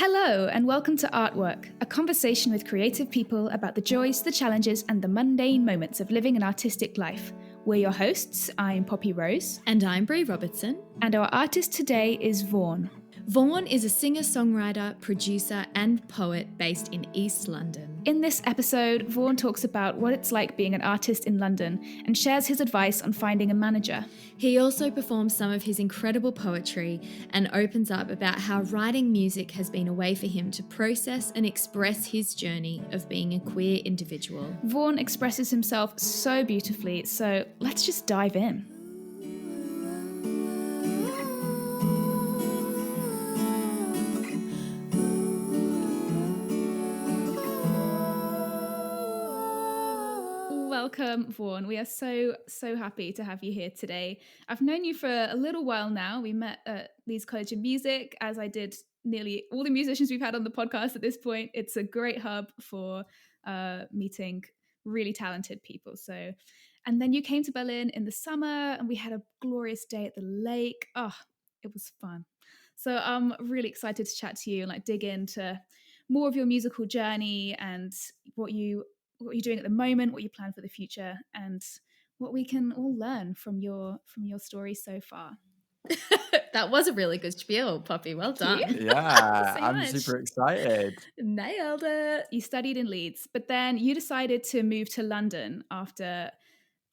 Hello, and welcome to Artwork, a conversation with creative people about the joys, the challenges, and the mundane moments of living an artistic life. We're your hosts. I'm Poppy Rose. And I'm Brea Robertson. And our artist today is Vaughan. Vaughan is a singer-songwriter, producer, and poet based in East London. In this episode, Vaughan talks about what it's like being an artist in London and shares his advice on finding a manager. He also performs some of his incredible poetry and opens up about how writing music has been a way for him to process and express his journey of being a queer individual. Vaughan expresses himself so beautifully, so let's just dive in. Welcome, Vaughan. We are so happy to have you here today. I've known you for a little while now. We met at Leeds College of Music, as I did nearly all the musicians we've had on the podcast at this point. It's a great hub for meeting really talented people. And then you came to Berlin in the summer and we had a glorious day at the lake. Oh, it was fun. So I'm really excited to chat to you and dig into more of your musical journey and what you're doing at the moment, what you plan for the future, and what we can all learn from your story so far. That was a really good spiel, Poppy. Well done. Yeah, I'm super excited. Nailed it. You studied in Leeds, but then you decided to move to London after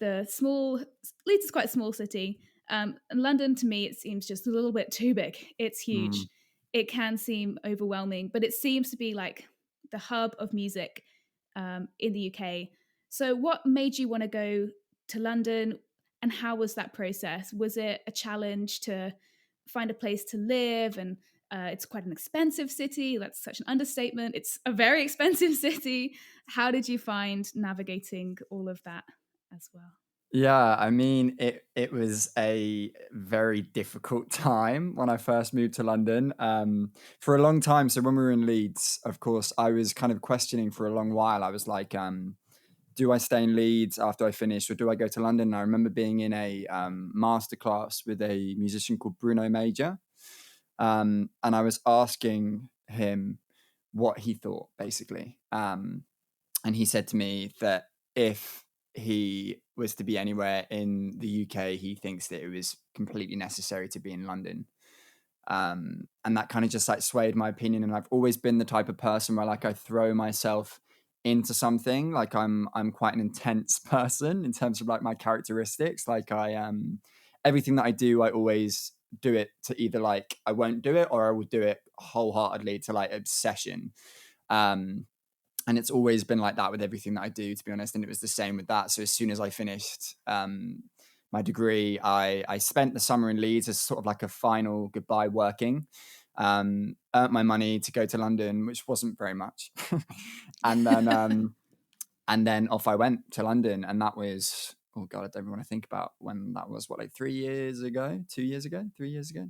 Leeds is quite a small city. And London, to me, it seems just a little bit too big. It's huge. It can seem overwhelming, but it seems to be like the hub of music in the UK. So what made you want to go to London, and how was that process? Was it a challenge to find a place to live? And it's quite an expensive city. That's such an understatement. It's a very expensive city. How did you find navigating all of that as well? Yeah, I mean, it was a very difficult time when I first moved to London. For a long time, so when we were in Leeds, of course, I was kind of questioning for a long while. I was like, do I stay in Leeds after I finish, or do I go to London? And I remember being in a masterclass with a musician called Bruno Major, and I was asking him what he thought, basically. And he said to me that if he was to be anywhere in the UK, he thinks that it was completely necessary to be in London. And that kind of just swayed my opinion. And I've always been the type of person where I throw myself into something. I'm quite an intense person in terms of my characteristics. Everything that I do, I always do it to either I won't do it, or I will do it wholeheartedly to obsession. And it's always been like that with everything that I do, to be honest. And it was the same with that. So as soon as I finished my degree, I spent the summer in Leeds as sort of a final goodbye working, earned my money to go to London, which wasn't very much. and then off I went to London. And that was, oh God, I don't even want to think about when that was, 3 years ago, 2 years ago, 3 years ago.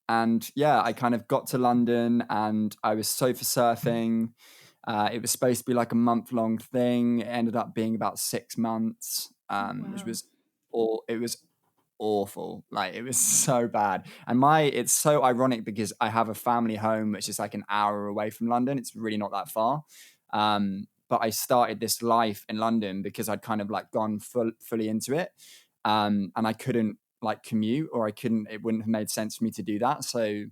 I kind of got to London and I was sofa surfing. It was supposed to be a month-long thing. It ended up being about 6 months, which was it was awful. It was so bad. And it's so ironic because I have a family home which is an hour away from London. It's really not that far. But I started this life in London because I'd kind of gone fully into it. And I couldn't commute, or it wouldn't have made sense for me to do that. So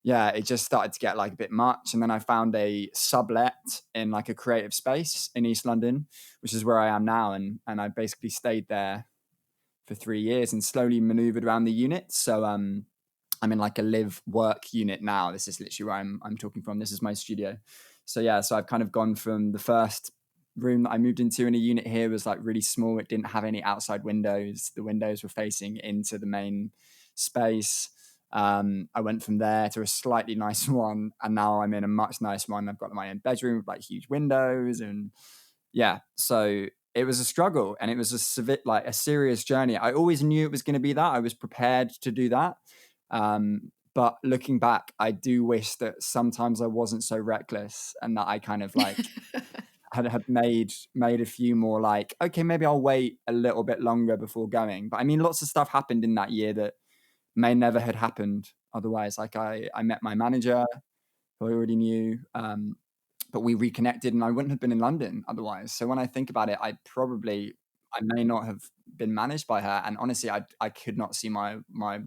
yeah, it just started to get a bit much. And then I found a sublet in a creative space in East London, which is where I am now. And I basically stayed there for 3 years and slowly maneuvered around the unit. So I'm in a live work unit now. This is literally where I'm talking from. This is my studio. So yeah, so I've kind of gone from the first room that I moved into in a unit here was really small. It didn't have any outside windows. The windows were facing into the main space. I went from there to a slightly nicer one, and now I'm in a much nicer one. I've got my own bedroom with huge windows, and yeah, so it was a struggle, and it was a serious journey. I always knew it was going to be that. I was prepared to do that. But looking back, I do wish that sometimes I wasn't so reckless, and that I kind of had made a few more okay, maybe I'll wait a little bit longer before going. But I mean, lots of stuff happened in that year that may never had happened otherwise. Like I met my manager who I already knew, but we reconnected, and I wouldn't have been in London otherwise. So when I think about it, I may not have been managed by her, and honestly, I could not see my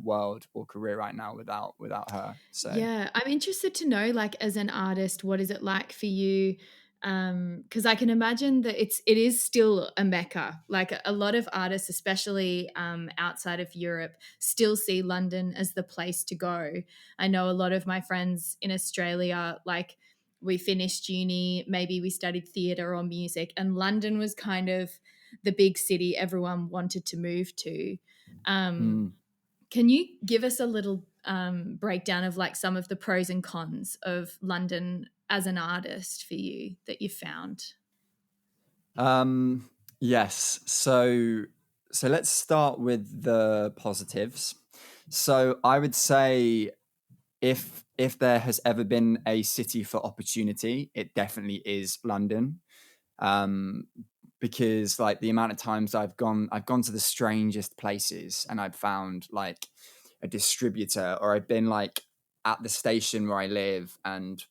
world or career right now without her. So Yeah, I'm interested to know, like, as an artist, what is it like for you? Because I can imagine that it is still a mecca. Like a lot of artists, especially outside of Europe, still see London as the place to go. I know a lot of my friends in Australia, like we finished uni, maybe we studied theatre or music, and London was kind of the big city everyone wanted to move to. Um, mm. can you give us a little breakdown of like some of the pros and cons of London as an artist for you that you found? Yes. So let's start with the positives. So I would say if there has ever been a city for opportunity, it definitely is London. Um, because like the amount of times I've gone to the strangest places and I've found like a distributor, or I've been like at the station where I live, and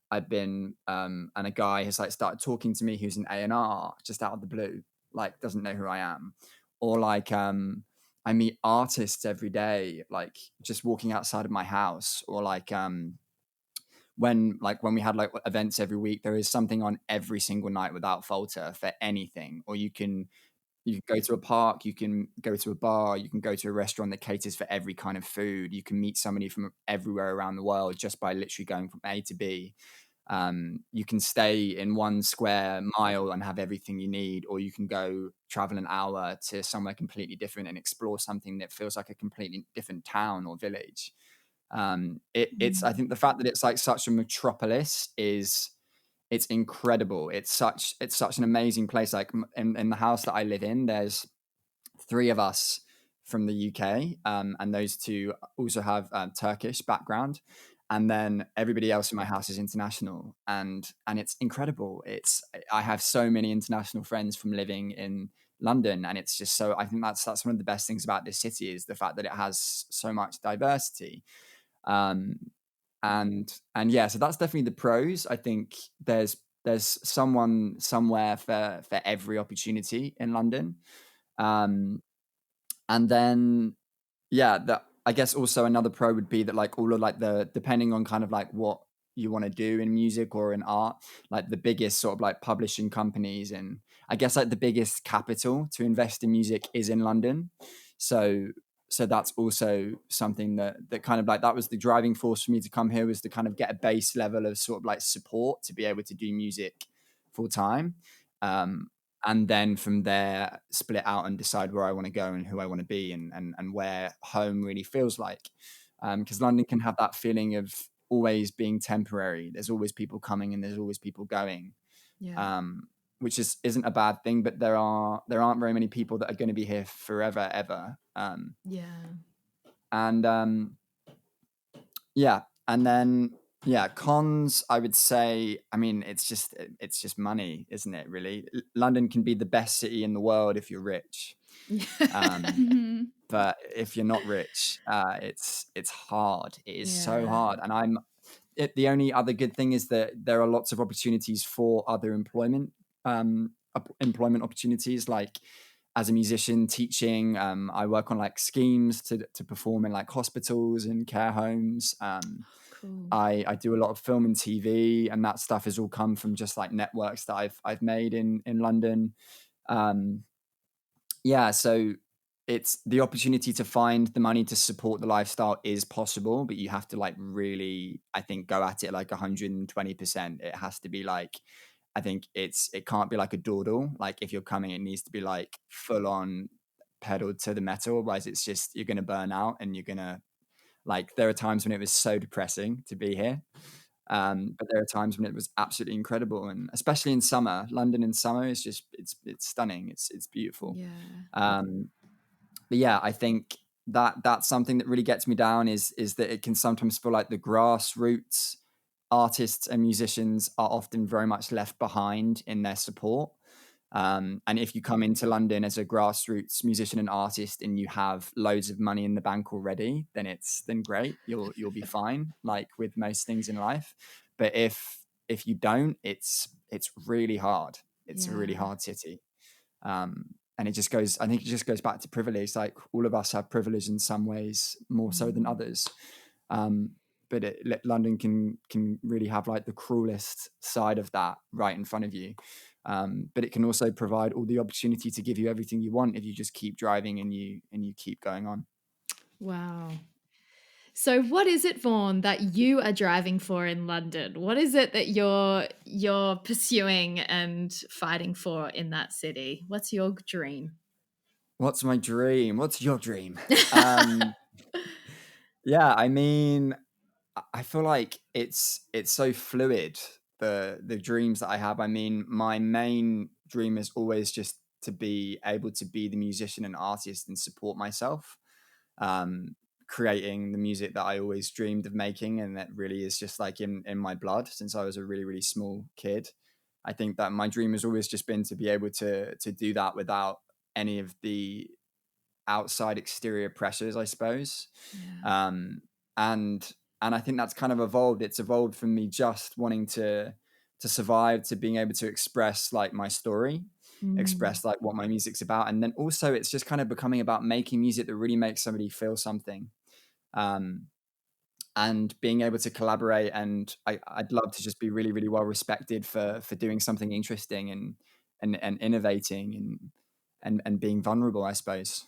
I've been and a guy has like started talking to me who's an A&R just out of the blue, like doesn't know who I am. Or like I meet artists every day, like just walking outside of my house. Or like when we had like events every week, there is something on every single night without falter for anything. Or you can go to a park, you can go to a bar, you can go to a restaurant that caters for every kind of food. You can meet somebody from everywhere around the world just by literally going from A to B. You can stay in one square mile and have everything you need, or you can go travel an hour to somewhere completely different and explore something that feels like a completely different town or village. It's I Mm. think the fact that it's like such a metropolis is it's incredible. It's such an amazing place. Like in the house that I live in, there's three of us from the UK, and those two also have Turkish background, and then everybody else in my house is international, and it's incredible. It's I have so many international friends from living in London, and it's just so I think that's one of the best things about this city is the fact that it has so much diversity. Um, and yeah, so that's definitely the pros. I think there's someone somewhere for every opportunity in London. Um, and then yeah, that I guess also another pro would be that like all of like the depending on kind of like what you want to do in music or in art, like the biggest sort of like publishing companies, and I guess like the biggest capital to invest in music is in London. So so that's also something that kind of like that was the driving force for me to come here, was to kind of get a base level of sort of like support to be able to do music full time. Um, and then from there split out and decide where I want to go and who I want to be, and where home really feels like. Because London can have that feeling of always being temporary. There's always people coming and there's always people going, Yeah. um, which isn't a bad thing. But there aren't very many people that are going to be here forever ever. Yeah. And Yeah, and then yeah, cons. I would say. I mean, it's just money, isn't it? Really, London can be the best city in the world if you're rich. Um, Mhm. but if you're not rich, it's hard. It is so Yeah. hard. And the only other good thing is that there are lots of opportunities for other employment opportunities, like as a musician teaching. I work on like schemes to perform in like hospitals and care homes. Cool. I do a lot of film and TV, and that stuff has all come from just like networks that I've made in London. Um, yeah, so it's the opportunity to find the money to support the lifestyle is possible, but you have to like really, I think, go at it like 120%. It has to be like, I think it can't be like a dawdle. Like if you're coming, it needs to be like full on pedal to the metal. Otherwise it's just you're gonna burn out, and you're gonna like there are times when it was so depressing to be here. But there are times when it was absolutely incredible, and especially in summer, London in summer is just it's stunning. It's beautiful. Yeah. Um, but yeah, I think that's something that really gets me down is that it can sometimes feel like the grassroots artists and musicians are often very much left behind in their support. And if you come into London as a grassroots musician and artist and you have loads of money in the bank already, then great. You'll be fine, like with most things in life. But if you don't, it's really hard. It's a really hard city. And I think it just goes back to privilege. Like all of us have privilege in some ways more so than others. But London can really have like the cruelest side of that right in front of you. But it can also provide all the opportunity to give you everything you want if you just keep driving and you keep going on. Wow. So what is it, Vaughan, that you are driving for in London? What is it that you're pursuing and fighting for in that city? What's your dream? What's my dream? What's your dream? Yeah, I mean, I feel like it's so fluid, the dreams that I have. I mean, my main dream is always just to be able to be the musician and artist and support myself, creating the music that I always dreamed of making, and that really is just like in my blood since I was a really, really small kid. I think that my dream has always just been to be able to do that without any of the outside exterior pressures, I suppose. Yeah. And I think that's kind of evolved. It's evolved from me just wanting to survive, to being able to express like my story, express like what my music's about, and then also it's just kind of becoming about making music that really makes somebody feel something. And being able to collaborate, and I'd love to just be really, really well respected for doing something interesting and innovating and being vulnerable, I suppose.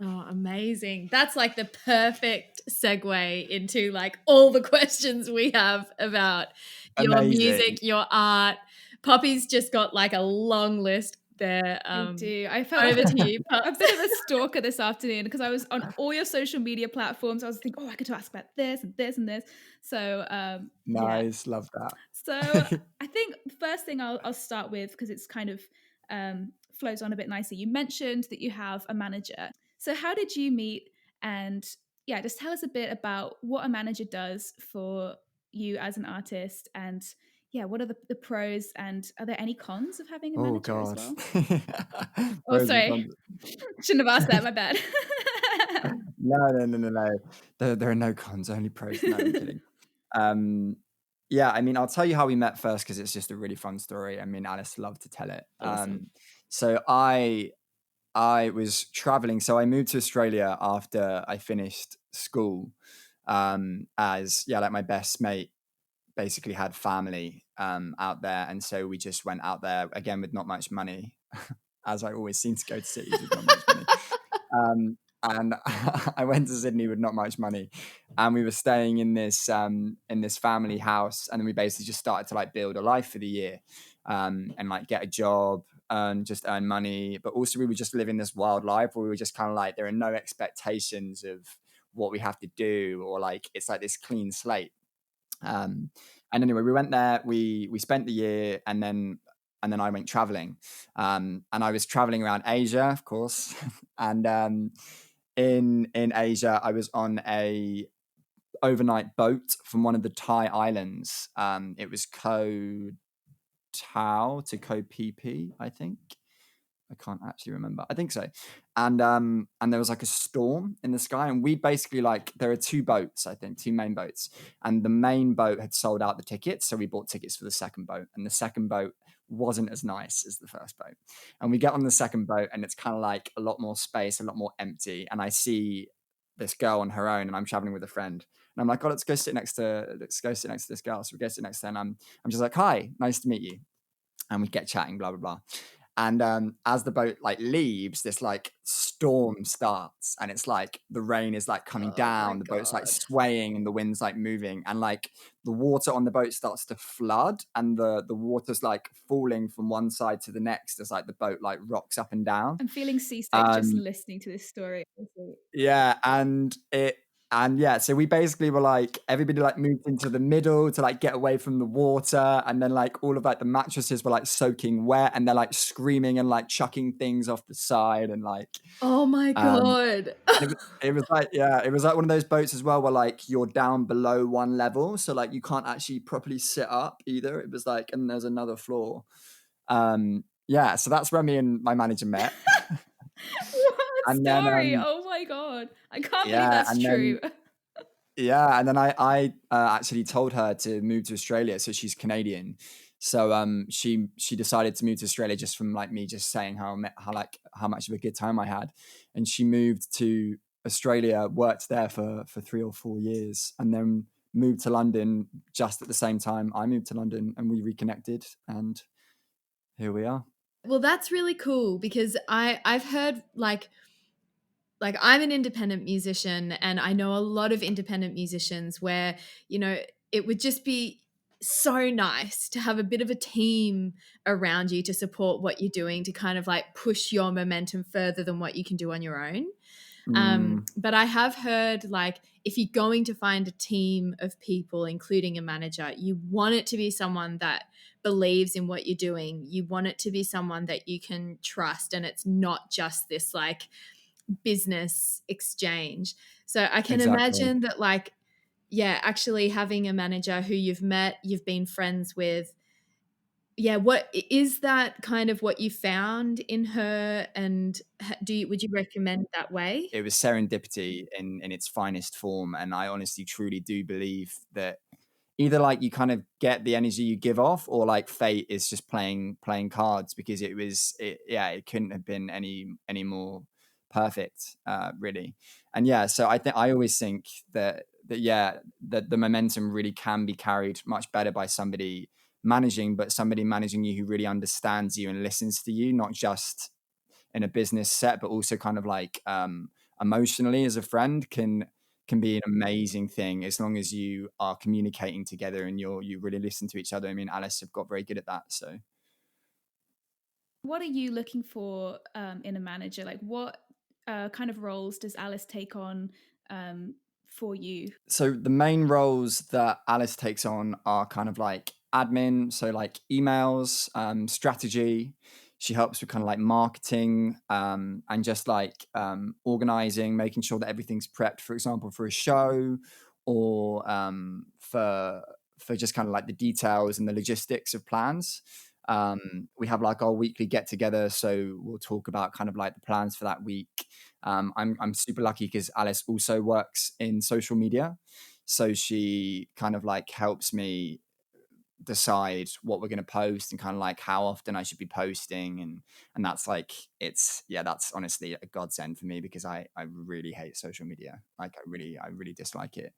Oh, amazing. That's like the perfect segue into like all the questions we have about your Amazing. music, your art. Poppy's just got like a long list there. I do. I felt Over like to you, a Pops. bit of a stalker this afternoon because I was on all your social media platforms. I was thinking, oh, I could ask about this and this and this. So yeah. Nice, love So that. I think the first thing I'll start with, because it's kind of flows on a bit nicely. You mentioned that you have a manager. So how did you meet? And yeah, just tell us a bit about what a manager does for you as an artist, and yeah, what are the pros, and are there any cons of having a Oh manager as God. well? Oh, Pros and sorry. cons. Shouldn't have asked that. My bad. No. There are no cons, only pros. No, I'm kidding. Um, yeah, I mean, I'll tell you how we met first because it's just a really fun story. I mean, Alice loved to tell it. Awesome. So I was traveling. So I moved to Australia after I finished school. As yeah, like my best mate basically had family out there, and so we just went out there again with not much money, as I always seem to go to cities with not much money. And I went to Sydney with not much money, and we were staying in this family house, and then we basically just started to like build a life for the year, and like get a job, and just earn money. But also we were just living this wild life where we were just kind of like there are no expectations of what we have to do, or like it's like this clean slate. Um, and anyway, we went there. We spent the year, and then I went traveling. And I was traveling around Asia, of course. And in Asia, I was on a overnight boat from one of the Thai islands. It was Koh Tao to Koh Phi Phi, I think. I can't actually remember. I think so. And there was like a storm in the sky, and we basically like there are two boats, I think, two main boats, and the main boat had sold out the tickets, so we bought tickets for the second boat, and the second boat wasn't as nice as the first boat. And we get on the second boat, and it's kind of like a lot more space, a lot more empty, and I see this girl on her own, and I'm traveling with a friend, and I'm like, oh, let's go sit next to this girl. So we go sit next to her, and I'm just like, hi, nice to meet you, and we get chatting, blah blah blah. And as the boat like leaves, this like storm starts, and it's like the rain is like coming Oh my down, the boat's like God. swaying, and the wind's like moving, and like the water on the boat starts to flood, and the water's like falling from one side to the next as like the boat like rocks up and down. I'm feeling seasick just Um, listening to this story. yeah, and yeah, so we basically were like everybody like moved into the middle to like get away from the water, and then like all of like the mattresses were like soaking wet, and they're like screaming and like chucking things off the side, and like Oh my um God. and it was like yeah, it was like one of those boats as well where like you're down below one level, so like you can't actually properly sit up either. It was like and there's another floor. yeah, so that's where me and my manager met. What And then story? Oh my God. I can't believe yeah, that's and then true. yeah, and then I actually told her to move to Australia. So she's Canadian. So she decided to move to Australia just from like me just saying how much of a good time I had, and she moved to Australia, worked there for 3 or 4 years, and then moved to London just at the same time I moved to London, and we reconnected, and here we are. Well, that's really cool because I've heard like I'm an independent musician and I know a lot of independent musicians where, you know, it would just be so nice to have a bit of a team around you to support what you're doing, to kind of like push your momentum further than what you can do on your own. Mm, But I have heard like if you're going to find a team of people, including a manager, you want it to be someone that believes in what you're doing. You want it to be someone that you can trust, and it's not just this like business exchange. So I can exactly. imagine that, like, yeah, actually having a manager who you've met, you've been friends with. Yeah, what is that kind of what you found in her, and would you recommend that way? It was serendipity in its finest form, and I honestly truly do believe that either like you kind of get the energy you give off, or like fate is just playing cards, because it couldn't have been any more perfect, really. And yeah, so I always think that yeah, that the momentum really can be carried much better by somebody managing, but somebody managing you who really understands you and listens to you, not just in a business set, but also kind of like emotionally as a friend can be an amazing thing, as long as you are communicating together and you really listen to each other. I mean, Alice have got very good at that. So What are you looking for in a manager? Like, what kind of roles does Alice take on for you? so the main roles that Alice takes on are kind of like admin, so like emails, strategy. She helps with kind of like marketing, and just like organizing, making sure that everything's prepped, for example, for a show, or for just kind of like the details and the logistics of plans. We have like our weekly get together, so we'll talk about kind of like the plans for that week. I'm super lucky because Alice also works in social media, so she kind of like helps me decide what we're going to post and kind of like how often I should be posting, and that's like that's honestly a godsend for me, because I really hate social media. Like I really dislike it.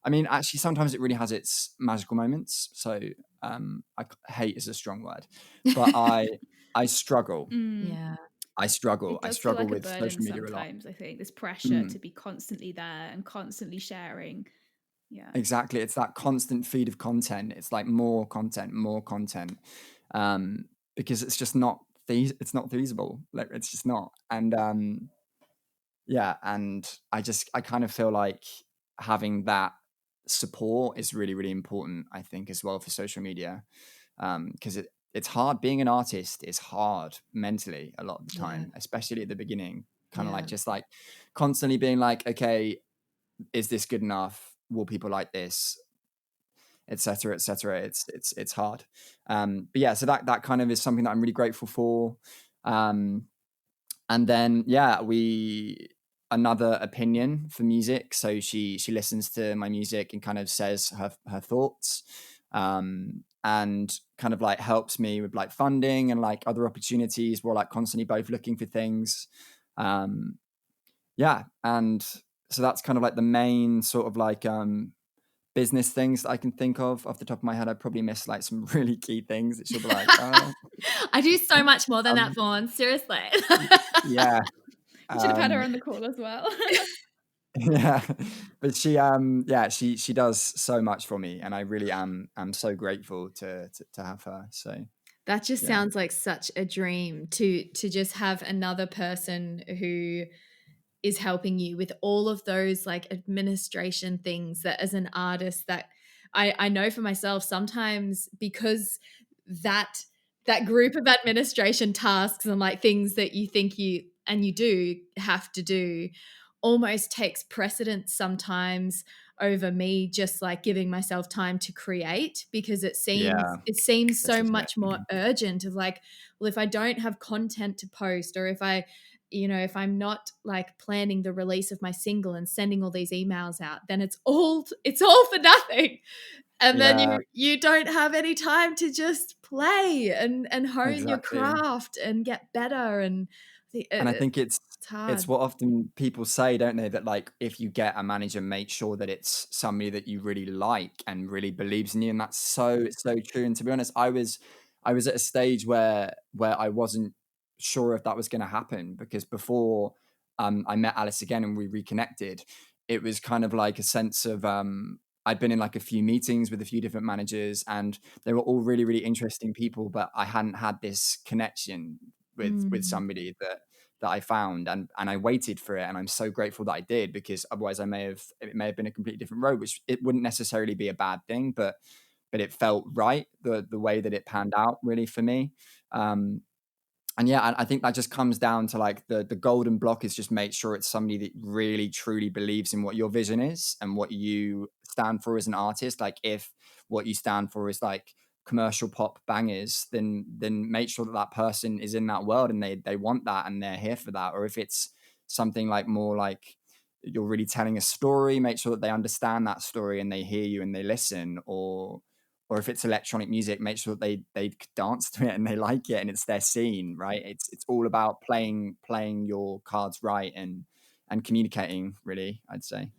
I mean, actually, sometimes it really has its magical moments. So hate is a strong word, but I struggle. Mm. Yeah. I struggle. It I does feel struggle like a with burden social media a lot. sometimes, I think, this pressure Mm, to be constantly there and constantly sharing. Yeah. exactly. It's that constant feed of content. It's like more content, more content, um, because it's just not it's not feasible. Like it's just not. And yeah, and I kind of feel like having that support is really really important, I think, as well, for social media, because it's hard. Being an artist is hard mentally a lot of the Yeah. time, especially at the beginning, kind of like Yeah. just like constantly being like, okay, is this good enough? Will people like this? Etc. Etc. It's hard. But yeah, so that kind of is something that I'm really grateful for. um and then yeah, we another opinion for music, so she listens to my music and kind of says her thoughts, and kind of like helps me with like funding and like other opportunities. We're like constantly both looking for things. Yeah, and so that's kind of like the main sort of like business things that I can think of off the top of my head. I probably missed like some really key things that she'll be like, oh, I do so much more than that, um, Vaughan. Seriously. yeah. We should have had her um on the call as well. yeah, but she does so much for me, and I really am so grateful to have her. So That just yeah. sounds like such a dream to just have another person who is helping you with all of those like administration things that as an artist that I know for myself sometimes, because that that group of administration tasks and like things that you think you do have to do almost takes precedence sometimes over me just like giving myself time to create, because it Yeah, seems this so is it. much more urgent of like, well, if I don't have content to post, or if I, if I'm not like planning the release of my single and sending all these emails out, then it's all for nothing. And then Yeah, you don't have any time to just play and hone your exactly. craft and get better. And And I think it's it's hard. what often people say, don't they? That like if you get a manager, make sure that it's somebody that you really like and really believes in you. And that's so true. And to be honest, I was at a stage where I wasn't sure if that was going to happen, because before I met Alice again and we reconnected, it was kind of like a sense of I'd been in like a few meetings with a few different managers, and they were all really, really interesting people, but I hadn't had this connection with Mm. somebody that I found, and I waited for it, and I'm so grateful that I did, because otherwise it may have been a completely different road, which it wouldn't necessarily be a bad thing, but it felt right, the way that it panned out really for me. Um, and yeah, I think that just comes down to like the golden block is just make sure it's somebody that really truly believes in what your vision is and what you stand for as an artist. Like if what you stand for is like commercial pop bangers, then make sure that that person is in that world and they want that and they're here for that. Or if it's something like more like you're really telling a story, make sure that they understand that story and they hear you and they listen. Or if it's electronic music, make sure that they dance to it and they like it and it's their scene, right? It's all about playing your cards right and communicating, really, I'd say.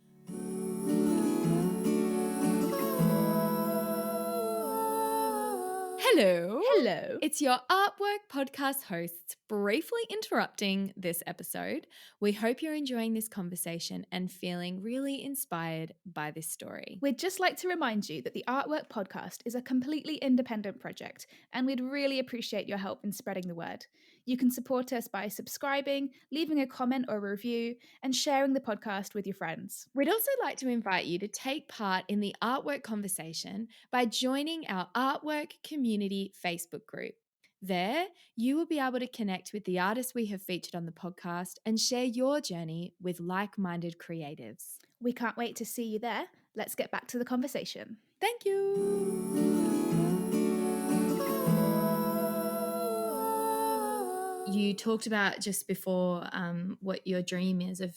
Hello. Hello. It's your Artwork podcast hosts briefly interrupting this episode. We hope you're enjoying this conversation and feeling really inspired by this story. We'd just like to remind you that the Artwork Podcast is a completely independent project, and we'd really appreciate your help in spreading the word. You can support us by subscribing, leaving a comment or a review, and sharing the podcast with your friends. We'd also like to invite you to take part in the artwork conversation by joining our Artwork Community Facebook group. There, you will be able to connect with the artists we have featured on the podcast and share your journey with like-minded creatives. We can't wait to see you there. Let's get back to the conversation. Thank you. You talked about just before what your dream is of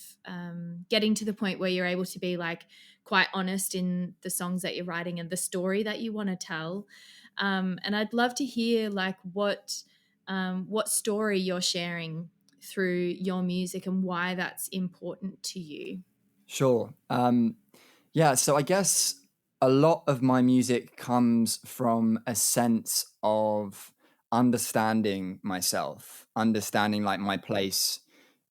getting to the point where you're able to be like quite honest in the songs that you're writing and the story that you want to tell. And I'd love to hear like what story you're sharing through your music and why that's important to you. Sure. Yeah, so I guess a lot of my music comes from a sense of understanding myself, understanding like my place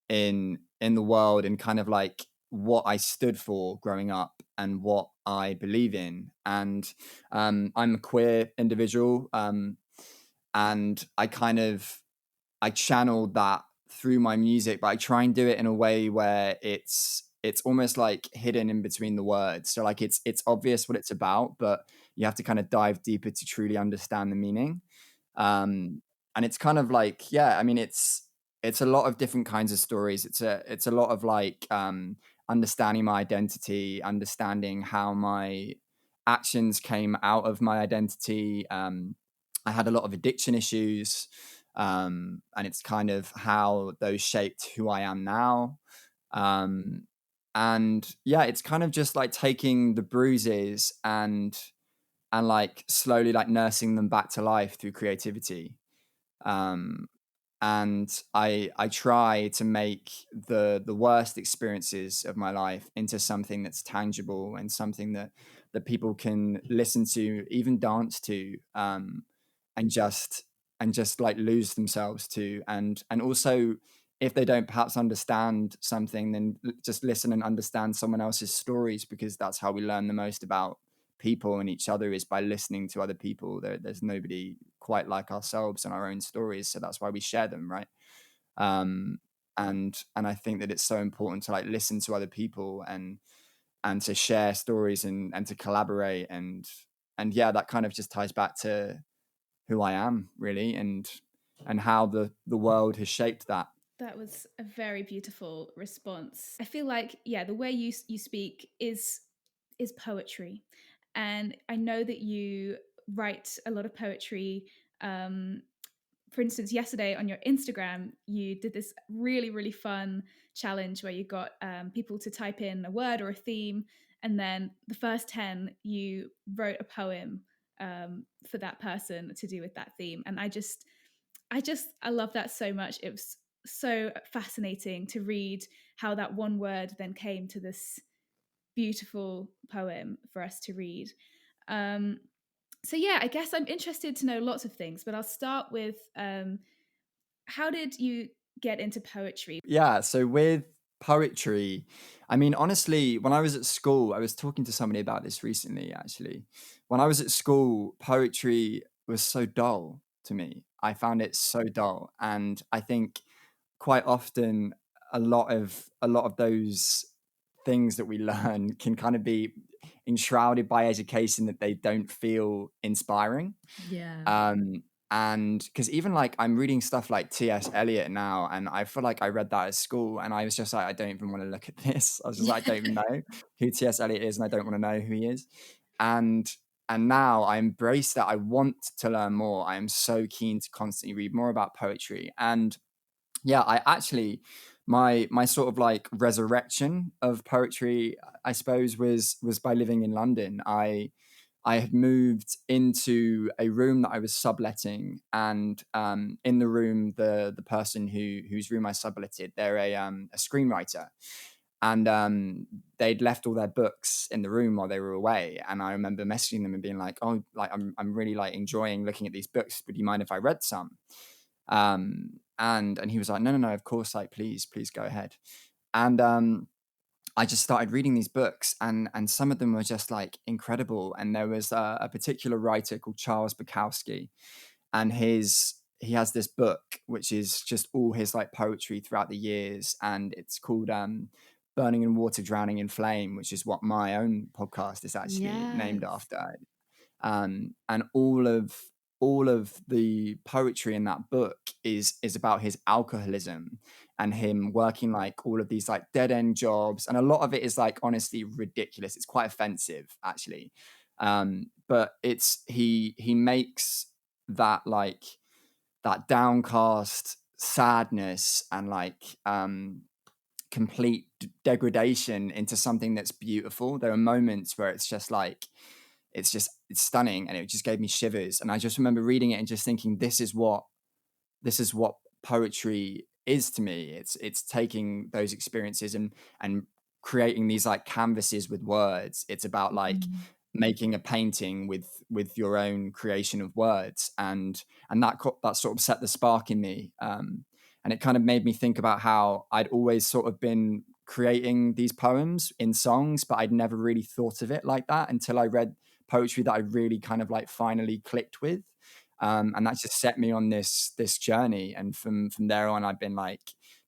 in the world and kind of like what I stood for growing up and what I believe in. And I'm a queer individual, and I channeled that through my music, but I try and do it in a way where it's almost like hidden in between the words. So like it's obvious what it's about, but you have to kind of dive deeper to truly understand the meaning. And it's kind of like, yeah, I mean it's a lot of different kinds of stories. It's a lot of like understanding my identity, understanding how my actions came out of my identity. I had a lot of addiction issues, and it's kind of how those shaped who I am now. Um, and yeah, it's kind of just like taking the bruises and like slowly like nursing them back to life through creativity. Um, and I try to make the worst experiences of my life into something that's tangible and something that people can listen to, even dance to, and just like lose themselves to, and also if they don't perhaps understand something, then just listen and understand someone else's stories, because that's how we learn the most about people and each other, is by listening to other people. There's nobody quite like ourselves and our own stories, so that's why we share them, right? um and I think that it's so important to like listen to other people and to share stories and to collaborate, and yeah, that kind of just ties back to who I am, really, and how the world has shaped that. That was a very beautiful response. I feel like, yeah, the way you speak is is poetry. And I know that you write a lot of poetry. For instance, yesterday on your Instagram, you did this really, really fun challenge where you got people to type in a word or a theme. And then the first 10, you wrote a poem for that person to do with that theme. And I love that so much. It was so fascinating to read how that one word then came to this beautiful poem for us to read. Um, so yeah, I guess I'm interested to know lots of things, but I'll start with how did you get into poetry? Yeah, so with poetry, I mean, honestly, when I was at school, I was talking to somebody about this recently, actually. When I was at school, poetry was so dull to me. I found it so dull. And I think quite often a lot of those things that we learn can kind of be enshrouded by education that they don't feel inspiring. Yeah. And because even like I'm reading stuff like T.S. Eliot now, and I feel like I read that at school, and I was just like, I don't even want to look at this. I was just like, I don't even know who T.S. Eliot is, and I don't want to know who he is. And and now I embrace that. I want to learn more. I am so keen to constantly read more about poetry. And yeah, I actually my sort of like resurrection of poetry, I suppose, was by living in London. I had moved into a room that I was subletting, and in the room, the person whose room I subletted, they're a screenwriter, and they'd left all their books in the room while they were away. And I remember messaging them and being like, "Oh, like I'm really like enjoying looking at these books. Would you mind if I read some?" And he was like, "No, no, no, of course, like please go ahead." And I just started reading these books, and some of them were just like incredible. And there was a particular writer called Charles Bukowski, and he has this book which is just all his like poetry throughout the years, and it's called Burning in Water, Drowning in Flame, which is what my own podcast is actually named Yes. after. And all of the poetry in that book is about his alcoholism and him working like all of these like dead end jobs, and a lot of it is like honestly ridiculous. It's quite offensive actually, but it's he makes that like that downcast sadness and like complete degradation into something that's beautiful. There are moments where it's just like it's stunning, and it just gave me shivers. And I just remember reading it and just thinking, this is what poetry is to me. It's taking those experiences and creating these like canvases with words. It's about like Mm. making a painting with your own creation of words, and that sort of set the spark in me. And it kind of made me think about how I'd always sort of been creating these poems in songs, but I'd never really thought of it like that until I read poetry that I really kind of like finally clicked with. And that just set me on this journey. And from there on, I've been like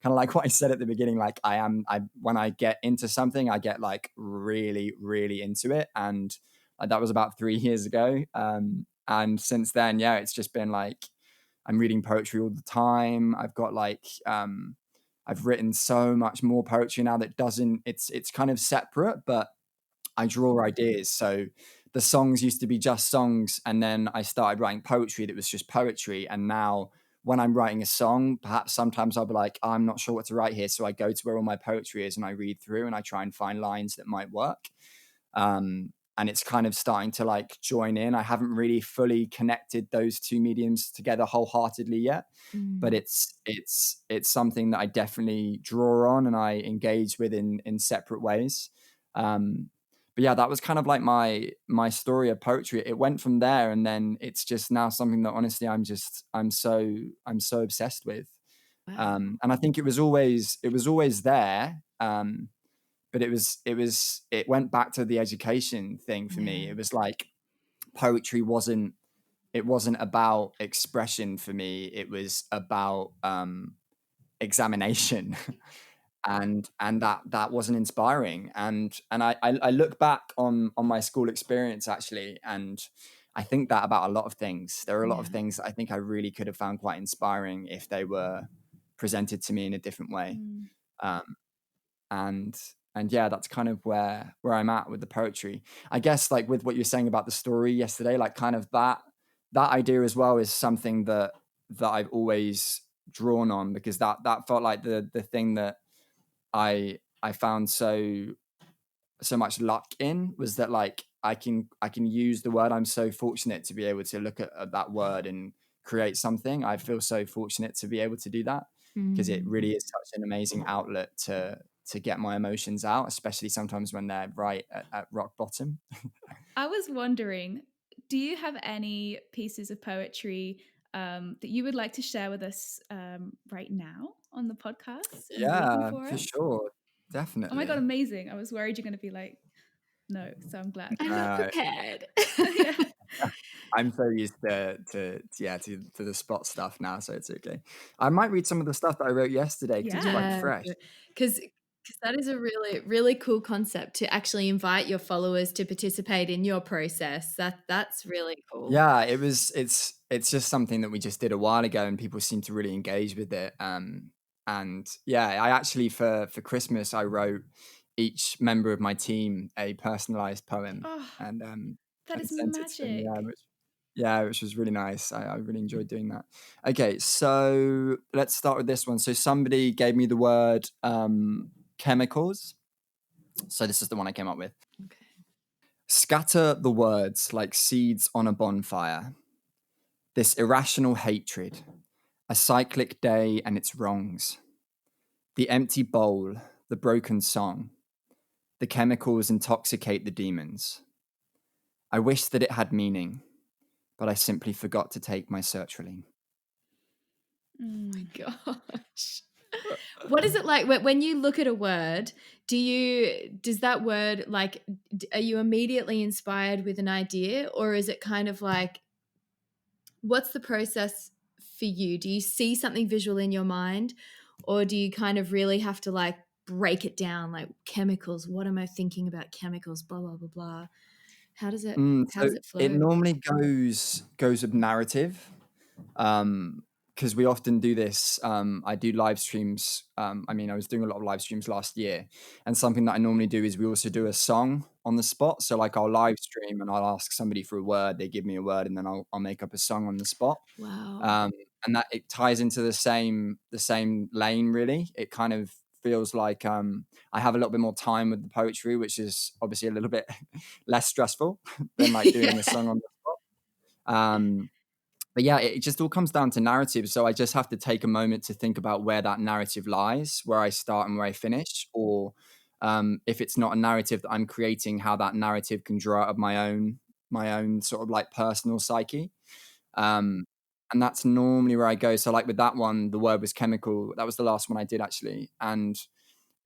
kind of like what I said at the beginning, like I when I get into something, I get like really, really into it. And that was about 3 years ago. And since then, yeah, it's just been like I'm reading poetry all the time. I've got like I've written so much more poetry now that doesn't it's kind of separate, but I draw ideas. So the songs used to be just songs, and then I started writing poetry that was just poetry. And now when I'm writing a song, perhaps sometimes I'll be like, I'm not sure what to write here. So I go to where all my poetry is and I read through and I try and find lines that might work. And it's kind of starting to like join in. I haven't really fully connected those two mediums together wholeheartedly yet, but Mm. it's something that I definitely draw on and I engage with in separate ways. Um, but yeah, that was kind of like my story of poetry. It went from there, and then it's just now something that honestly I'm so obsessed with. Wow. And I think it was always there. But it went back to the education thing for me. Yeah. It was like poetry wasn't about expression for me. It was about examination. And that wasn't inspiring. And I look back on my school experience actually, and I think that about a lot of things. There are a lot of Yeah. things that I think I really could have found quite inspiring if they were presented to me in a different way. Mm. Um, and yeah, that's kind of where I'm at with the poetry. I guess like with what you're saying about the story yesterday, like kind of that idea as well is something that I've always drawn on, because that felt like the thing that I found so much luck in, was that like I can use the word. I'm so fortunate to be able to look at that word and create something. I feel so fortunate to be able to do that, because it really is such an amazing outlet to get my emotions out, especially sometimes when they're right at rock bottom. I was wondering, do you have any pieces of poetry that you would like to share with us right now on the podcast and read them Yeah, for for us? sure. Oh my God, Definitely. amazing. I was worried you're going to be like, no, so I'm glad. I'm not prepared. Yeah. I'm so used to the spot stuff now, so it's okay. I might read some of the stuff that I wrote yesterday because it's quite Yeah. Yeah, fresh. because that is a really, really cool concept, to actually invite your followers to participate in your process. That's really cool. Yeah, it's just something that we just did a while ago, and people seem to really engage with it. And yeah, I actually for Christmas I wrote each member of my team a personalized poem, Oh, and that is sent it to them. magic. Which was really nice. I really enjoyed doing that. Okay, so let's start with this one. So somebody gave me the word chemicals. So this is the one I came up with. Okay. Scatter the words like seeds on a bonfire. This irrational hatred, a cyclic day and its wrongs. The empty bowl, the broken song. The chemicals intoxicate the demons. I wish that it had meaning, but I simply forgot to take my sertraline. Mm. Gosh. What is it like when you look at a word? Does that word, like, are you immediately inspired with an idea, or is it kind of like, what's the process for you? Do you see something visual in your mind, or do you kind of really have to like break it down, like chemicals? What am I thinking about chemicals? Blah blah blah blah. How does it So it flow? normally goes with narrative. Because we often do this. I do live streams. I mean, I was doing a lot of live streams last year, and something that I normally do is we also do a song on the spot. So like I'll live stream and I'll ask somebody for a word, they give me a word, and then I'll make up a song on the spot. Wow. Um, and that it ties into the same lane really. It kind of feels like I have a little bit more time with the poetry, which is obviously a little bit less stressful than like doing Yeah. a song on the spot. But yeah, it just all comes down to narrative. So I just have to take a moment to think about where that narrative lies, where I start and where I finish, or if it's not a narrative that I'm creating, how that narrative can draw out of my own sort of like personal psyche. Um, and that's normally where I go. So like with that one, the word was chemical. That was the last one I did actually, and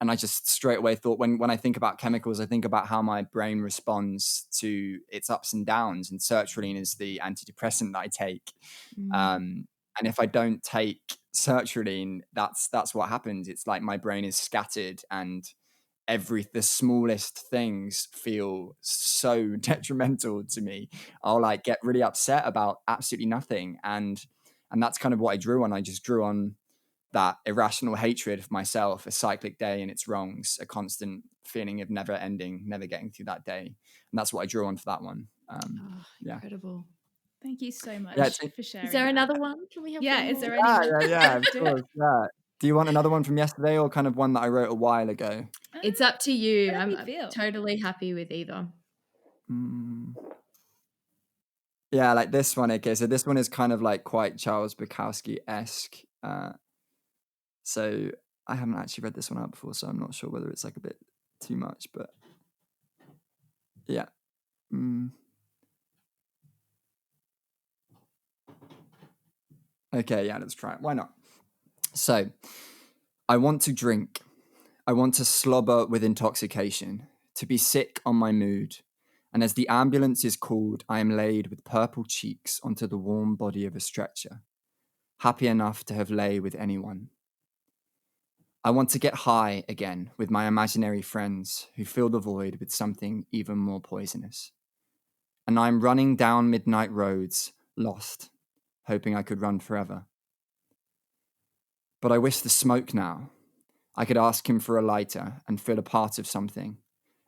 I just straight away thought, when I think about chemicals, I think about how my brain responds to its ups and downs. And sertraline is the antidepressant that I take. Mm. And if I don't take sertraline, that's what happens. It's like my brain is scattered, and the smallest things feel so detrimental to me. I'll like get really upset about absolutely nothing, and that's kind of what I drew on. I just drew on that irrational hatred of myself, a cyclic day and its wrongs, a constant feeling of never ending, never getting through that day. And that's what I drew on for that one. Oh, Yeah. incredible. Thank you so Yeah, much for Is sharing there that. another one? Can we have Yeah, one is more? there any more? yeah, of Do it. course. Yeah. Do you want another one from yesterday, or kind of one that I wrote a while ago? It's up to you. Whatever you I'm feel. totally happy with either. Mm. Yeah, like this one. Okay, so this one is kind of like quite Charles Bukowski-esque. So I haven't actually read this one out before, so I'm not sure whether it's like a bit too much, but yeah. Mm. Okay, yeah, let's try it. Why not? So, I want to drink. I want to slobber with intoxication, to be sick on my mood. And as the ambulance is called, I am laid with purple cheeks onto the warm body of a stretcher, happy enough to have lay with anyone. I want to get high again with my imaginary friends who fill the void with something even more poisonous. And I'm running down midnight roads, lost, hoping I could run forever. But I wish the smoke now. I could ask him for a lighter and feel a part of something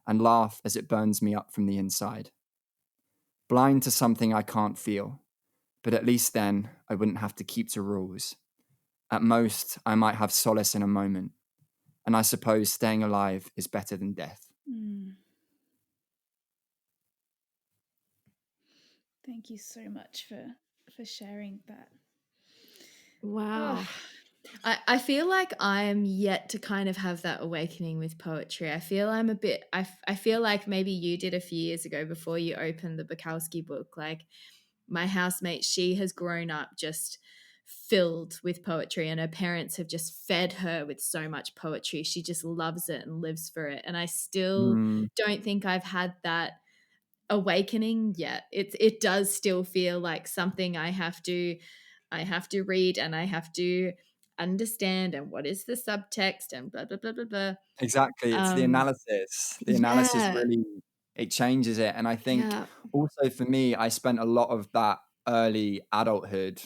and laugh as it burns me up from the inside. Blind to something I can't feel, but at least then I wouldn't have to keep to rules. At most, I might have solace in a moment, and I suppose staying alive is better than death. Thank you so much for sharing that. Wow. I feel like I'm yet to kind of have that awakening with poetry. I feel I'm a bit, I feel like maybe you did a few years ago before you opened the Bukowski book. Like my housemate, she has grown up just filled with poetry, and her parents have just fed her with so much poetry. She just loves it and lives for it. And I still don't think I've had that awakening yet. It does still feel like something I have to read, and I have to understand, and what is the subtext, and blah blah blah blah blah. Exactly. It's the analysis. The analysis Yeah, really, it changes it. And I think yeah, also for me, I spent a lot of that early adulthood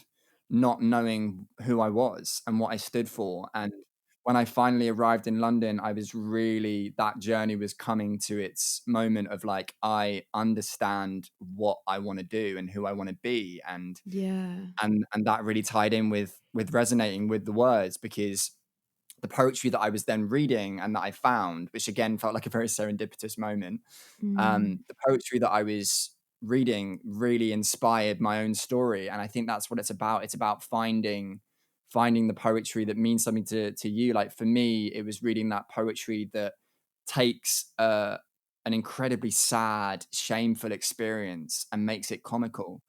not knowing who I was and what I stood for. And when I finally arrived in London, I was really, that journey was coming to its moment of like, I understand what I want to do and who I want to be. yeah. And that really tied in with resonating with the words, because the poetry that I was then reading and that I found, which again felt like a very serendipitous moment, Mm, the poetry that I was reading really inspired my own story. And I think that's what it's about. It's about finding the poetry that means something to you. Like for me, it was reading that poetry that takes an incredibly sad, shameful experience and makes it comical,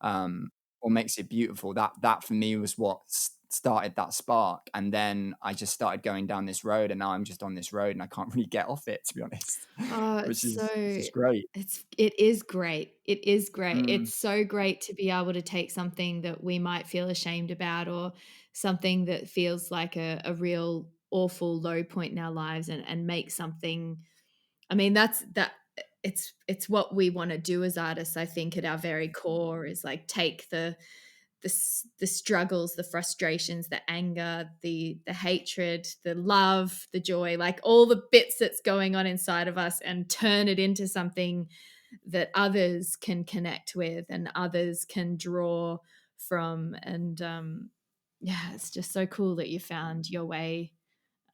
or makes it beautiful. That for me was what started that spark. And then I just started going down this road, and now I'm just on this road, and I can't really get off it, to be honest, oh, which it's is so great. it is great. It is great. Mm, It's so great to be able to take something that we might feel ashamed about, or something that feels like a real awful low point in our lives, and make something. I mean, it's what we want to do as artists. I think at our very core is like take the struggles, the frustrations, the anger, the hatred, the love, the joy, like all the bits that's going on inside of us, and turn it into something that others can connect with and others can draw from. And yeah, it's just so cool that you found your way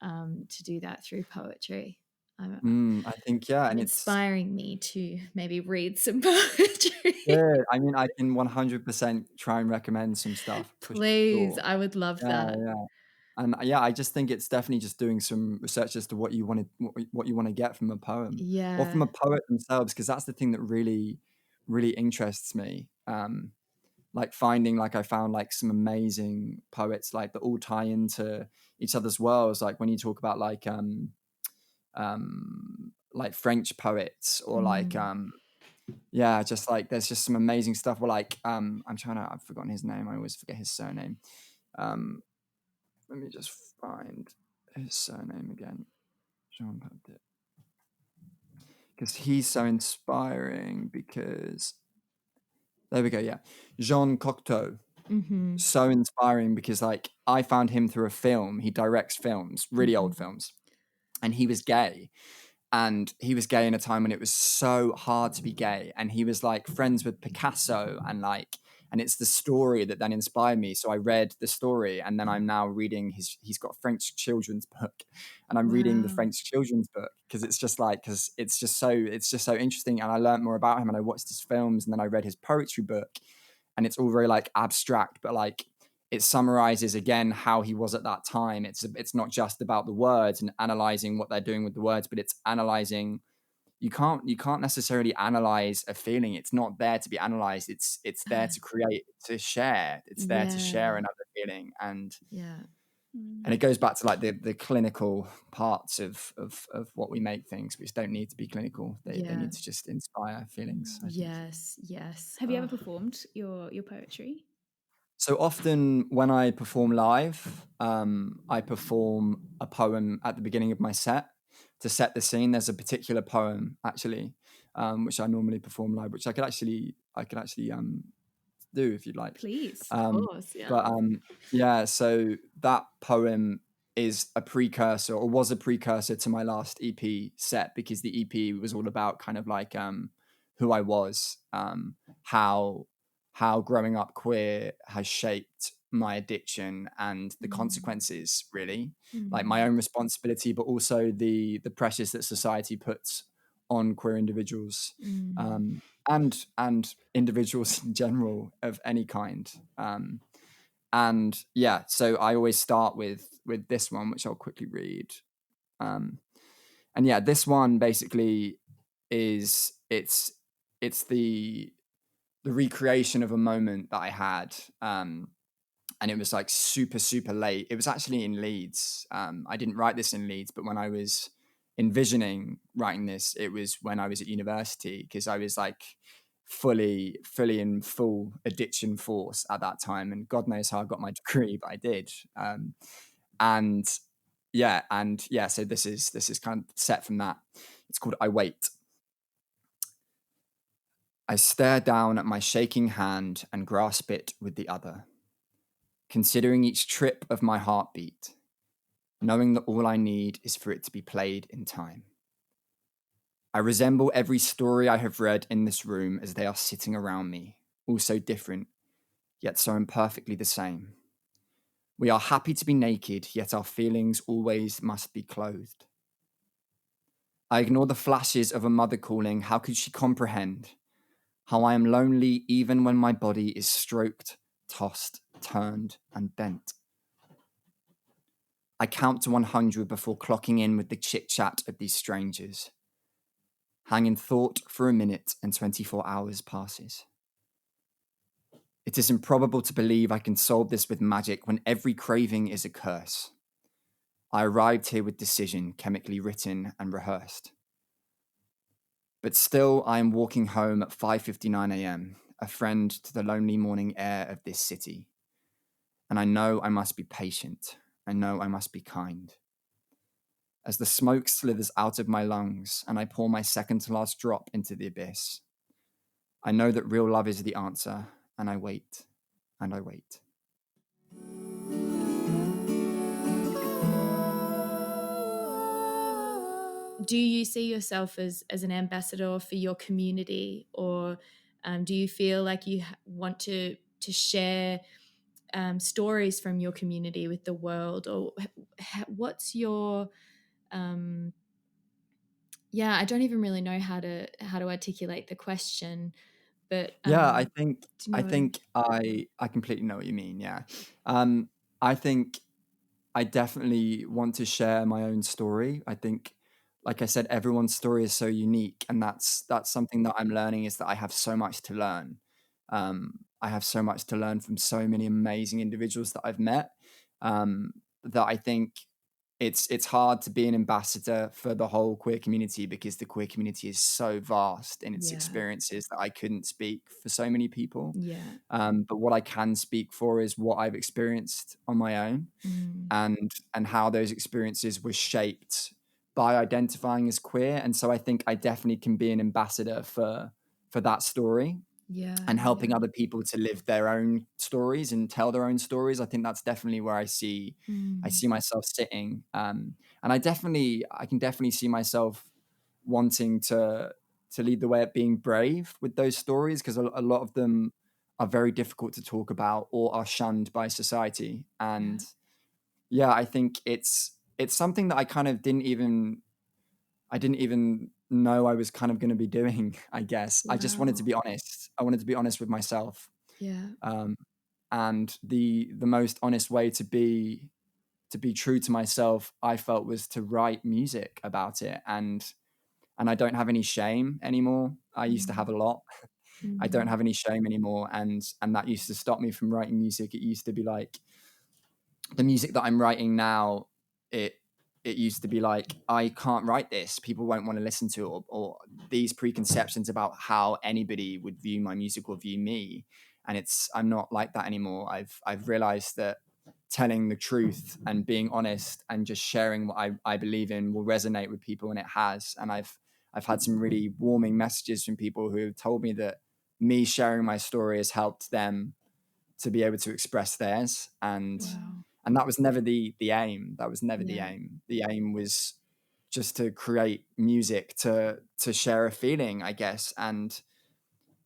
to do that through poetry. I think, yeah, You're and it's inspiring me to maybe read some poetry. good. I mean, I can 100% try and recommend some stuff for Please, sure. I would love Yeah, that. yeah. And yeah, I just think it's definitely just doing some research as to what you want to what you want to get from a poem or from Yeah. a poet themselves, because that's the thing that really, really interests me. Like finding, like I found like some amazing poets like that all tie into each other's worlds. Like when you talk about like French poets, or like Mm. yeah, just like there's just some amazing stuff. Well, like I've forgotten his name. I always forget his surname. Um, Let me just find his surname again. Jean Baptiste. Because he's so inspiring, because there we go, yeah. Jean Cocteau. Mhm. So inspiring because like I found him through a film. He directs films, really old Mhm. films. And he was gay. And he was gay in a time when it was so hard to be gay. And he was like friends with Picasso, and it's the story that then inspired me. So I read the story, and then I'm now reading he's got a French children's book, and I'm reading the Wow. French children's book because it's just so interesting. And I learned more about him, and I watched his films, and then I read his poetry book, and it's all very like abstract, but like it summarizes again how he was at that time. It's not just about the words and analyzing what they're doing with the words, but it's analyzing. You can't necessarily analyze a feeling. It's not there to be analyzed. It's there to create, to share. It's there to share Yeah. another feeling. Yeah. And it goes back to like the clinical parts of what we make things, which don't need to be clinical. They Yeah. need to just inspire feelings, I think. Yes. Yes. Have you ever Oh. performed your poetry? So often when I perform live, I perform a poem at the beginning of my set to set the scene. There's a particular poem actually, which I normally perform live, which I could actually do if you'd like. Please. Of Um, course. Yeah. but yeah, so that poem. is a precursor, or was a precursor, to my last EP set, because the EP was all about kind of like who I was, how growing up queer has shaped my addiction and the consequences, really, like my own responsibility, but also the pressures that society puts on queer individuals, and individuals in general of any kind. And yeah, so I always start with this one, which I'll quickly read. And yeah, this one basically is it's the recreation of a moment that I had. And it was like super, super late. It was actually in Leeds. I didn't write this in Leeds, but when I was envisioning writing this, it was when I was at university, because I was like fully in full addiction force at that time. And God knows how I got my degree, but I did. And yeah, so this is kind of set from that. It's called I Wait. I stare down at my shaking hand and grasp it with the other, considering each trip of my heartbeat, knowing that all I need is for it to be played in time. I resemble every story I have read in this room as they are sitting around me, all so different, yet so imperfectly the same. We are happy to be naked, yet our feelings always must be clothed. I ignore the flashes of a mother calling. How could she comprehend how I am lonely even when my body is stroked, tossed, turned, and bent? I count to 100 before clocking in with the chit-chat of these strangers. Hang in thought for a minute and 24 hours passes. It is improbable to believe I can solve this with magic when every craving is a curse. I arrived here with decision, chemically written and rehearsed. But still, I am walking home at 5:59 a.m., a friend to the lonely morning air of this city. And I know I must be patient. I know I must be kind. As the smoke slithers out of my lungs and I pour my second to last drop into the abyss, I know that real love is the answer, and I wait, and I wait. Do you see yourself as an ambassador for your community, or do you feel like you want to share stories from your community with the world, or what's your yeah, I don't even really know how to articulate the question, but Yeah, do you know what I completely know what you mean. Yeah, I think I definitely want to share my own story. I think, like I said, everyone's story is so unique, and that's something that I'm learning, is that I have so much to learn. I have so much to learn from so many amazing individuals that I've met. That I think it's hard to be an ambassador for the whole queer community, because the queer community is so vast in its Yeah, experiences that I couldn't speak for so many people. yeah, But what I can speak for is what I've experienced on my own, and how those experiences were shaped by identifying as queer. And so I think I definitely can be an ambassador for that story, yeah, and yeah. helping other people to live their own stories and tell their own stories. I think that's definitely where I see myself sitting. And I can definitely see myself wanting to lead the way at being brave with those stories, because a lot of them are very difficult to talk about or are shunned by society. Yeah. And yeah, I think it's something that I didn't even know I was kind of going to be doing, I guess. I just wanted to Wow. be honest. I wanted to be honest with myself. Yeah. Um, and the most honest way to be true to myself, I felt, was to write music about it. And I don't have any shame anymore. I used to have a lot. I don't Mm. have any shame anymore, and that used to stop me from writing music. It used to be like, the music that I'm writing now, it used to be like, I can't write this, people won't want to listen to it, or these preconceptions about how anybody would view my music or view me. And I'm not like that anymore. I've realized that telling the truth and being honest and just sharing what I believe in will resonate with people, and it has. And I've had some really warming messages from people who have told me that me sharing my story has helped them to be able to express theirs. Wow. And that was never the aim. That was never the Yeah. aim. The aim was just to create music to share a feeling, I guess. And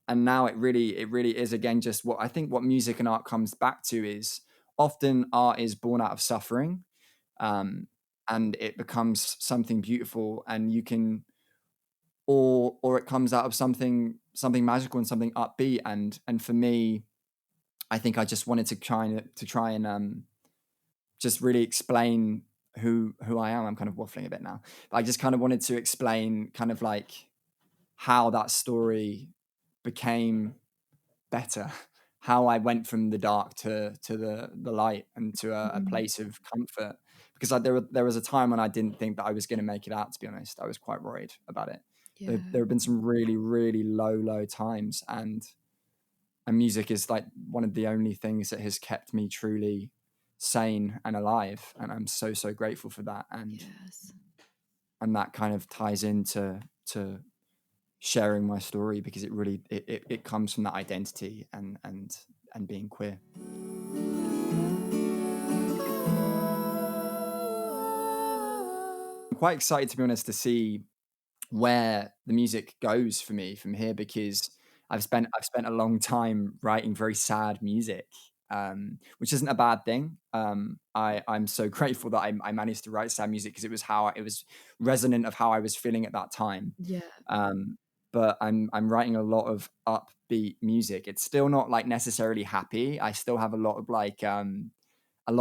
now it really is, again, just what I think what music and art comes back to is often art is born out of suffering, um, and it becomes something beautiful, and you can, or it comes out of something magical and something upbeat. And for me, I think I just wanted to try and just really explain who I am. I'm kind of waffling a bit now, but I just kind of wanted to explain kind of like how that story became better, how I went from the dark to the light, and to a place of comfort. Because there was a time when I didn't think that I was going to make it out. To be honest, I was quite worried about it. Yeah. There have been some really, really low times, and music is like one of the only things that has kept me truly sane and alive, and I'm so grateful for that. Yes. And that kind of ties into sharing my story, because it really it comes from that identity and being queer. I'm quite excited, to be honest, to see where the music goes for me from here, because I've spent a long time writing very sad music, which isn't a bad thing. I'm so grateful that I managed to write sad music, because it was resonant of how I was feeling at that time. Yeah. But I'm writing a lot of upbeat music. It's still not like necessarily happy. I still have a lot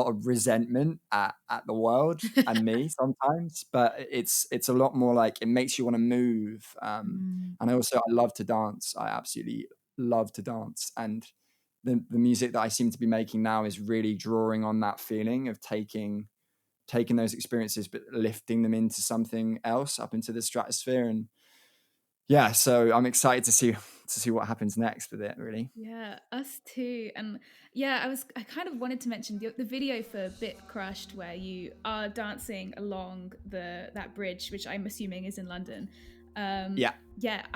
of resentment at the world and me sometimes, but it's a lot more like it makes you want to move. And I love to dance. I absolutely love to dance, and the music that I seem to be making now is really drawing on that feeling of taking those experiences but lifting them into something else, up into the stratosphere. And yeah, so I'm excited to see what happens next with it, really. Yeah, us too. And yeah, I kind of wanted to mention the video for Bit Crushed, where you are dancing along that bridge, which I'm assuming is in London. Yeah. Yeah,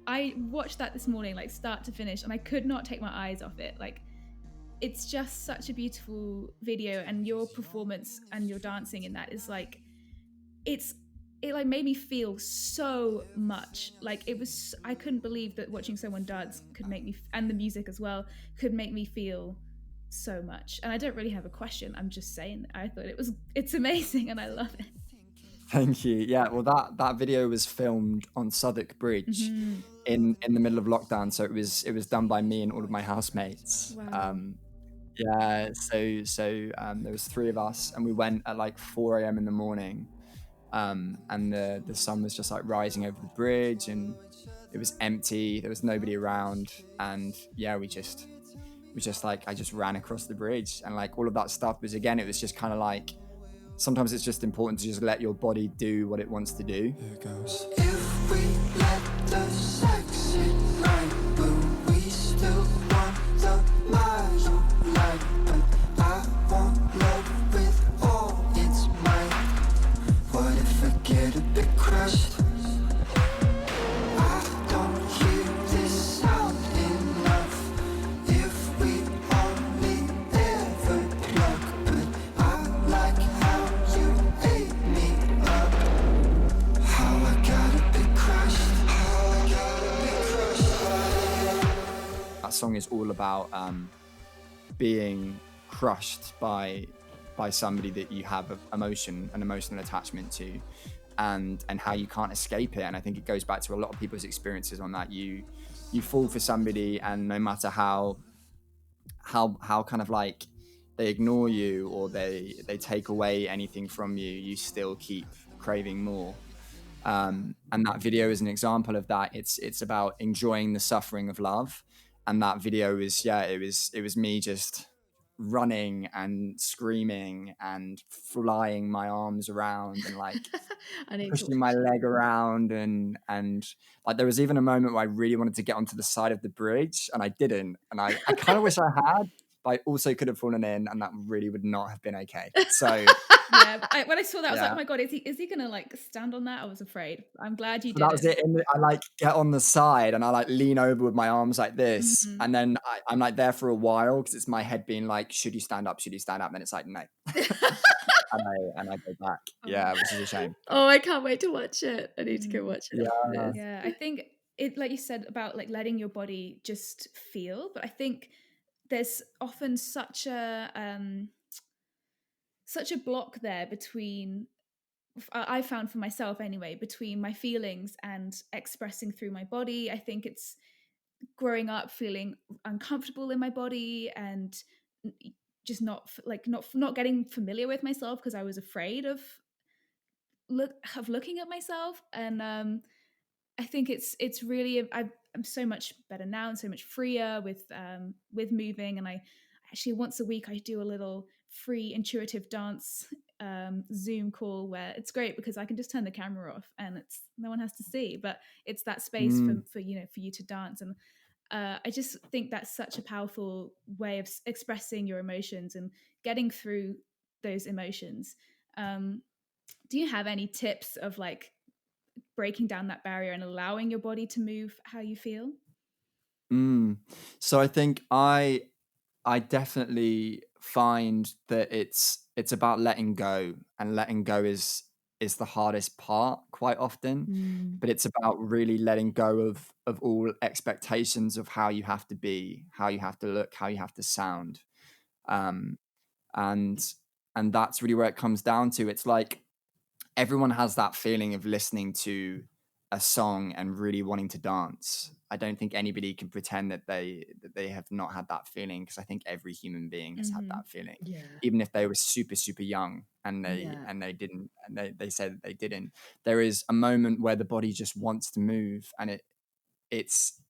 I watched that this morning, like start to finish, and I could not take my eyes off it. Like, it's just such a beautiful video, and your performance and your dancing in that is like, it like made me feel so much. Like, I couldn't believe that watching someone dance could make me, and the music as well, could make me feel so much. And I don't really have a question, I'm just saying I thought it's amazing, and I love it. Thank you. Yeah, well, that video was filmed on Southwark Bridge in the middle of lockdown, so it was done by me and all of my housemates. Wow. Yeah, so there was three of us, and we went at like 4 a.m. in the morning, and the sun was just like rising over the bridge, and it was empty. There was nobody around, and yeah, we just like, I just ran across the bridge, and like all of that stuff was, again, it was just kind of like, sometimes it's just important to just let your body do what it wants to do. Here it goes. If we let the sex ignite, but we still want the magic light, but I want love with all its might. What if I get a bit crushed? I don't hear this sound enough. If we only ever plug, but I like how you ate me up. How I gotta be crushed. How I gotta be crushed. That song is all about being crushed by somebody that you have an emotional attachment to, and how you can't escape it. And I think it goes back to a lot of people's experiences on that. You fall for somebody, and no matter how kind of like they ignore you, or they take away anything from you, you still keep craving more. And that video is an example of that. It's about enjoying the suffering of love. And that video is, yeah, it was me just running and screaming and flying my arms around, and like pushing my leg around, and like there was even a moment where I really wanted to get onto the side of the bridge, and I didn't, and I kind of wish I had, but I also could have fallen in, and that really would not have been okay. So Yeah, when I saw that, I was like, yeah. oh my God, is he gonna like stand on that? I was afraid. I'm glad you So that was didn't. it. I like get on the side and I like lean over with my arms like this. Mhm. And then I'm like there for a while because it's my head being like, should you stand up? Should you stand up? And then it's like, no. and I go back. Yeah, which is a shame. Oh, I can't wait to watch it. I need to go watch it after Yeah. this. Yeah, I think it, like you said about like letting your body just feel, but I think there's often such a block there between I found for myself anyway, between my feelings and expressing through my body. I think it's growing up feeling uncomfortable in my body and just not getting familiar with myself because I was afraid of looking at myself. And I think it's really I'm so much better now and so much freer with moving. And I actually once a week I do a little free intuitive dance Zoom call where it's great because I can just turn the camera off and it's no one has to see, but it's that space for for you to dance. And I just think that's such a powerful way of expressing your emotions and getting through those emotions. Um, do you have any tips of like breaking down that barrier and allowing your body to move how you feel? So I think I definitely find that it's about letting go, and letting go is the hardest part quite often. Mm. But it's about really letting go of all expectations of how you have to be, how you have to look, how you have to sound. Um, and and that's really where it comes down to. It's like everyone has that feeling of listening to a song and really wanting to dance. I don't think anybody can pretend that they have not had that feeling, because I think every human being has had Mm-hmm. that feeling, Yeah. even if they were super super young and Yeah. they didn't, and they said that they didn't. There is a moment where the body just wants to move, and it's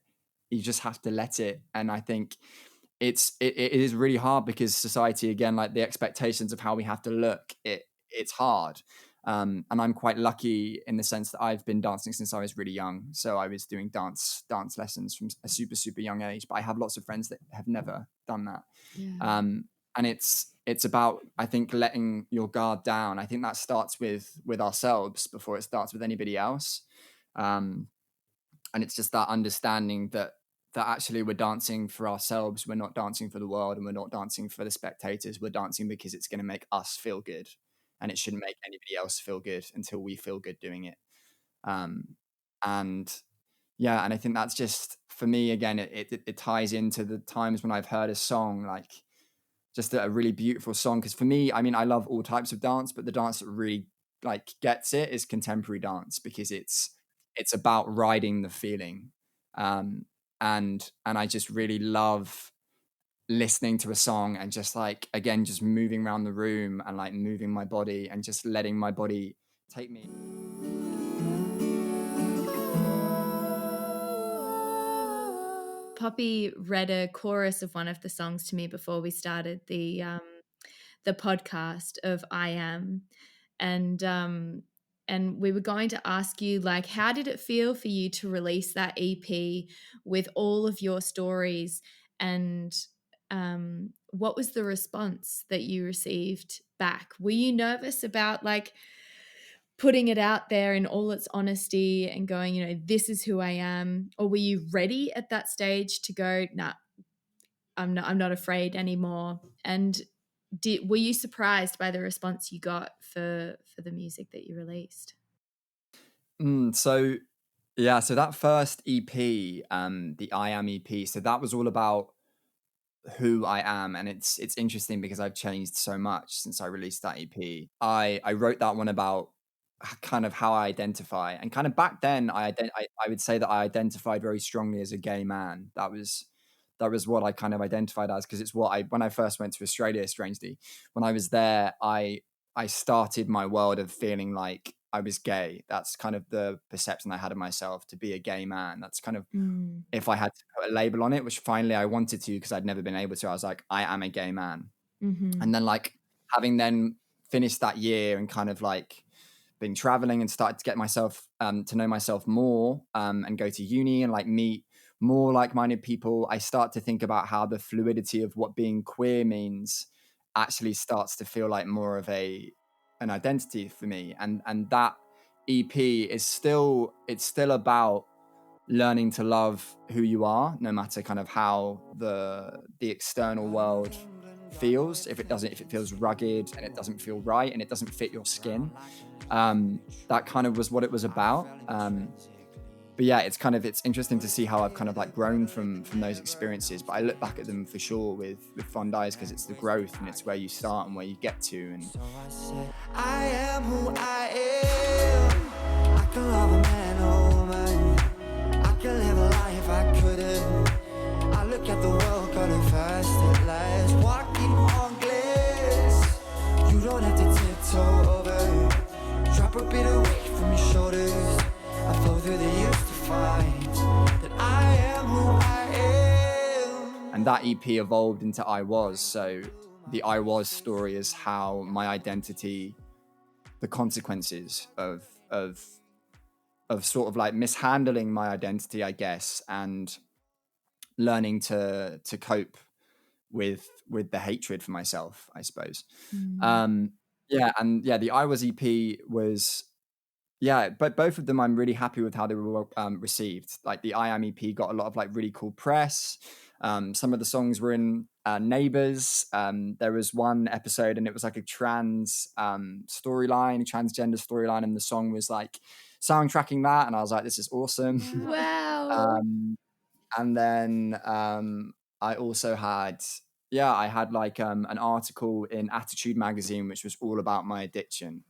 you just have to let it. And I think it is really hard because society, again, like the expectations of how we have to look, it's hard. And I'm quite lucky in the sense that I've been dancing since I was really young. So I was doing dance lessons from a super super young age, but I have lots of friends that have never done that. Yeah. And it's about, I think, letting your guard down. I think that starts with ourselves before it starts with anybody else. um and it's just that understanding that actually we're dancing for ourselves. We're not dancing for the world, and we're not dancing for the spectators. We're dancing because it's going to make us feel good, and it shouldn't make anybody else feel good until we feel good doing it. Um and yeah, and I think that's just, for me, again, it ties into the times when I've heard a song, like just a really beautiful song. Because for me, I mean, I love all types of dance, but the dance that really like gets it is contemporary dance, because it's about riding the feeling. Um and I just really love listening to a song and just like, again, just moving around the room and like moving my body and just letting my body take me. Poppy read a chorus of one of the songs to me before we started the podcast of I Am. And we were going to ask you, like, how did it feel for you to release that EP with all of your stories? And what was the response that you received back? Were you nervous about like putting it out there in all its honesty and going, you know, this is who I am? Or were you ready at that stage to go, nah, I'm not afraid anymore? And were you surprised by the response you got for the music that you released? So yeah, so that first EP, the I Am EP, so that was all about who I am. And it's interesting because I've changed so much since I released that EP. I wrote that one about kind of how I identify, and kind of back then I would say that I identified very strongly as a gay man. That was what I kind of identified as, because it's what I, when I first went to Australia, strangely, when I was there, I started my world of feeling like I was gay. That's kind of the perception I had of myself, to be a gay man. That's kind of, Mm. if I had to put a label on it, which finally I wanted to because I'd never been able to, I was like, I am a gay man. Mm-hmm. And then, like, having then finished that year and kind of like been traveling and started to get myself to know myself more, and go to uni and like meet more like-minded people, I start to think about how the fluidity of what being queer means actually starts to feel like more of an identity for me. And that EP is still about learning to love who you are, no matter kind of how the external world feels. If it feels rugged and it doesn't feel right and it doesn't fit your skin, that kind of was what it was about. But yeah, it's interesting to see how I've kind of like grown from those experiences. But I look back at them for sure with fond eyes, because it's the growth and it's where you start and where you get to. And So I said, I am who I am. I can love a man or a woman. I can live a life I couldn't. I look at the world going fast at last, walking on glass. You don't have to tiptoe over. Drop a bit of weight from your shoulders. I flow through the years to find that I am who I am. And that EP evolved into I Was. So the I Was story is how my identity, the consequences of sort of like mishandling my identity, I guess, and learning to cope with the hatred for myself, I suppose. The I Was EP was, but both of them I'm really happy with how they were received. Like the I Am EP got a lot of like really cool press. Some of the songs were in Neighbours. There was one episode and it was like a trans storyline, transgender storyline, and the song was like soundtracking that, and I was like, this is awesome. Wow. And then I also had like an article in Attitude magazine, which was all about my addiction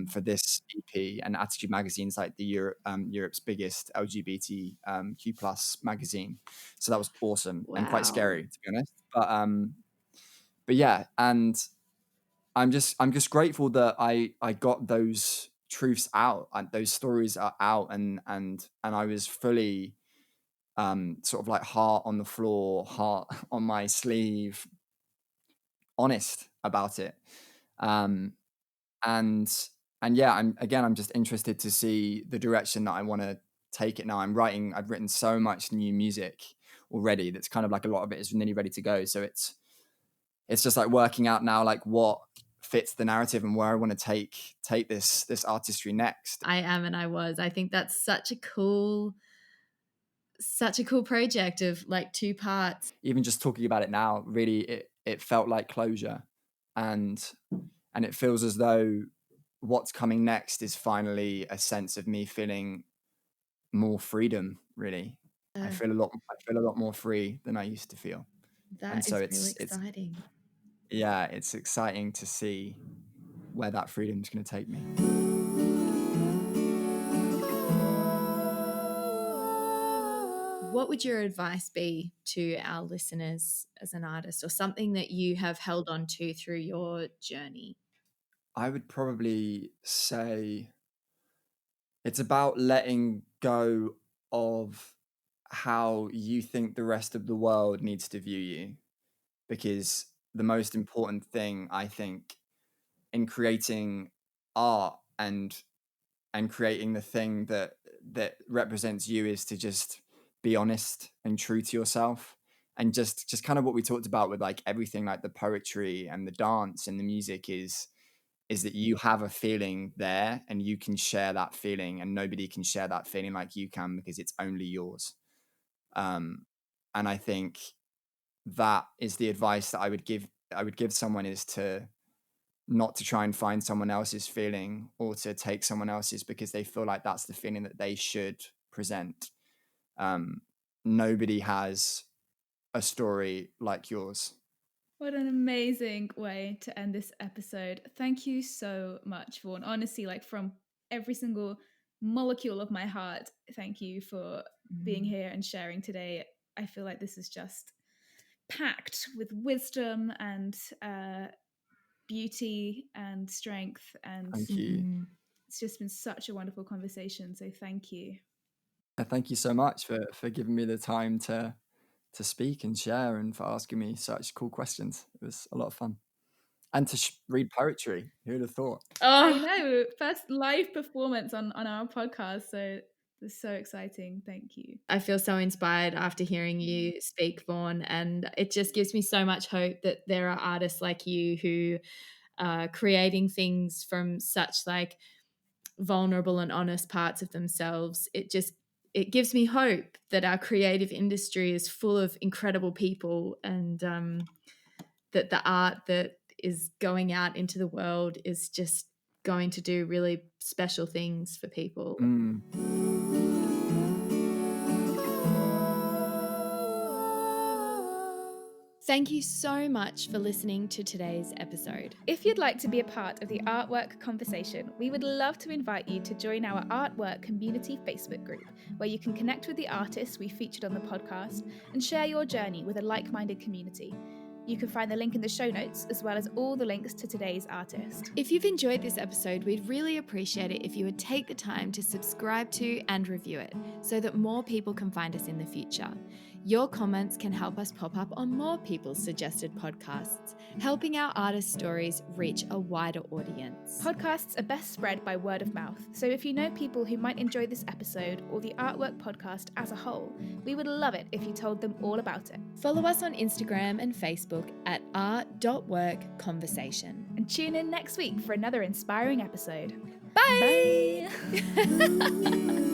for this EP. And Attitude magazine's like the Europe's biggest LGBTQ plus magazine, so that was awesome and quite scary, to be honest. But yeah, and I'm just grateful that I got those truths out, and those stories are out, and I was fully sort of like heart on the floor, heart on my sleeve, honest about it. And yeah, I'm just interested to see the direction that I want to take it now. I've written so much new music already that's kind of like a lot of it is nearly ready to go. So it's just like working out now like what fits the narrative and where I want to take this artistry next. I Am and I Was. I think that's such a cool project of like 2 parts. Even just talking about it now, really it felt like closure, and it feels as though what's coming next is finally a sense of me feeling more freedom, really. I feel a lot more free than I used to feel. That is really exciting. It's exciting to see where that freedom's going to take me. What would your advice be to our listeners as an artist, or something that you have held on to through your journey? I would probably say it's about letting go of how you think the rest of the world needs to view you, because the most important thing, I think, in creating art and creating the thing that represents you is to just be honest and true to yourself, and just kind of what we talked about with like everything, like the poetry and the dance and the music is that you have a feeling there and you can share that feeling, and nobody can share that feeling like you can, because it's only yours. And I think that is the advice that I would give someone, is to not to try and find someone else's feeling or to take someone else's because they feel like that's the feeling that they should present. Nobody has a story like yours. What an amazing way to end this episode. Thank you so much, Vaughan. Honestly, like from every single molecule of my heart, thank you for being here and sharing today. I feel like this is just packed with wisdom and beauty and strength, and Thank you. It's just been such a wonderful conversation, so thank you. Thank you so much for giving me the time to speak and share, and for asking me such cool questions. It was a lot of fun. And to read poetry. Who would have thought? I know, first live performance on our podcast, so It's so exciting. Thank you. I feel so inspired after hearing you speak, Vaughan, and it just gives me so much hope that there are artists like you who are creating things from such like vulnerable and honest parts of themselves. It gives me hope that our creative industry is full of incredible people, and that the art that is going out into the world is just going to do really special things for people. Thank you so much for listening to today's episode. If you'd like to be a part of the artwork conversation, we would love to invite you to join our Artwork Community Facebook group, where you can connect with the artists we featured on the podcast and share your journey with a like-minded community. You can find the link in the show notes, as well as all the links to today's artist. If you've enjoyed this episode, we'd really appreciate it if you would take the time to subscribe to and review it, so that more people can find us in the future. Your comments can help us pop up on more people's suggested podcasts, helping our artist stories reach a wider audience. Podcasts are best spread by word of mouth, so if you know people who might enjoy this episode or the Artwork podcast as a whole, we would love it if you told them all about it. Follow us on Instagram and Facebook at art.workconversation. And tune in next week for another inspiring episode. Bye! Bye.